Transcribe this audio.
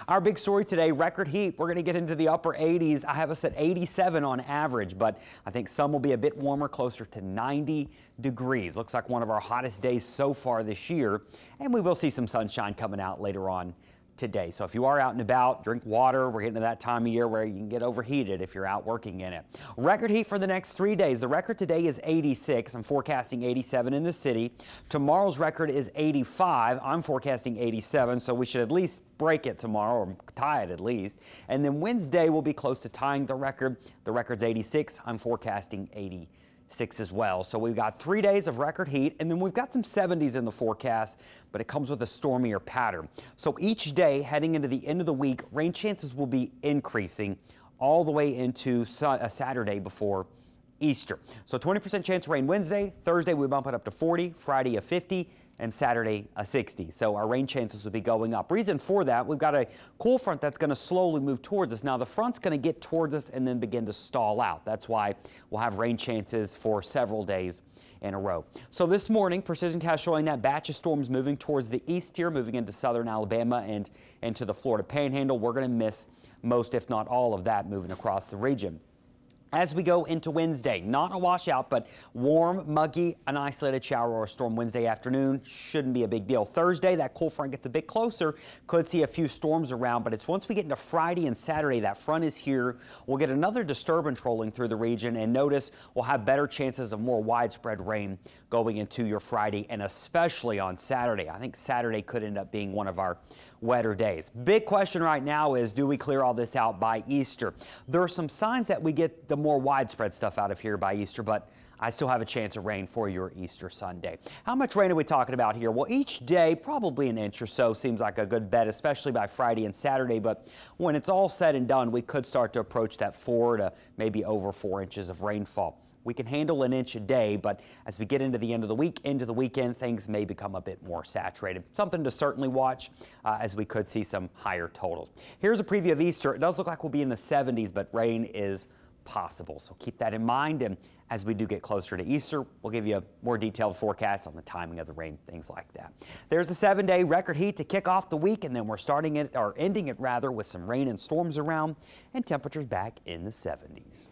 Our big story today, record heat. We're going to get into the upper 80s. I have us at 87 on average, but I think some will be a bit warmer, closer to 90 degrees. Looks like one of our hottest days so far this year, and we will see some sunshine coming out later on today. So if you are out and about, drink water. We're getting to that time of year where you can get overheated if you're out working in it. Record heat for the next 3 days. The record today is 86. I'm forecasting 87 in the city. Tomorrow's record is 85. I'm forecasting 87, so we should at least break it tomorrow, or tie it at least. And then Wednesday will be close to tying the record. The record's 86. I'm forecasting 86 as well. So we've got 3 days of record heat, and then we've got some 70s in the forecast, but it comes with a stormier pattern. So each day heading into the end of the week, rain chances will be increasing all the way into a Saturday before Easter. So 20% chance of rain Wednesday. Thursday we bump it up to 40, Friday a 50, and Saturday a 60. So our rain chances will be going up. Reason for that, we've got a cool front that's going to slowly move towards us. Now the front's going to get towards us and then begin to stall out. That's why we'll have rain chances for several days in a row. So this morning, PrecisionCast showing that batch of storms moving towards the east here, moving into southern Alabama and into the Florida Panhandle. We're going to miss most, if not all, of that moving across the region. As we go into Wednesday, not a washout, but warm, muggy, an isolated shower or a storm Wednesday afternoon. Shouldn't be a big deal. Thursday, that cool front gets a bit closer. Could see a few storms around, but it's once we get into Friday and Saturday, that front is here. We'll get another disturbance rolling through the region, and notice we'll have better chances of more widespread rain going into your Friday, and especially on Saturday. I think Saturday could end up being one of our wetter days. Big question right now is, do we clear all this out by Easter? There are some signs that we get the more widespread stuff out of here by Easter, but I still have a chance of rain for your Easter Sunday. How much rain are we talking about here? Well, each day, probably an inch or so seems like a good bet, especially by Friday and Saturday. But when it's all said and done, we could start to approach that 4 to maybe over 4 inches of rainfall. We can handle an inch a day, but as we get into the end of the week, into the weekend, things may become a bit more saturated. Something to certainly watch as we could see some higher totals. Here's a preview of Easter. It does look like we'll be in the 70s, but rain is possible. So keep that in mind. And as we do get closer to Easter, we'll give you a more detailed forecast on the timing of the rain, things like that. There's the 7-day record heat to kick off the week, and then we're starting it, or ending it rather, with some rain and storms around and temperatures back in the 70s.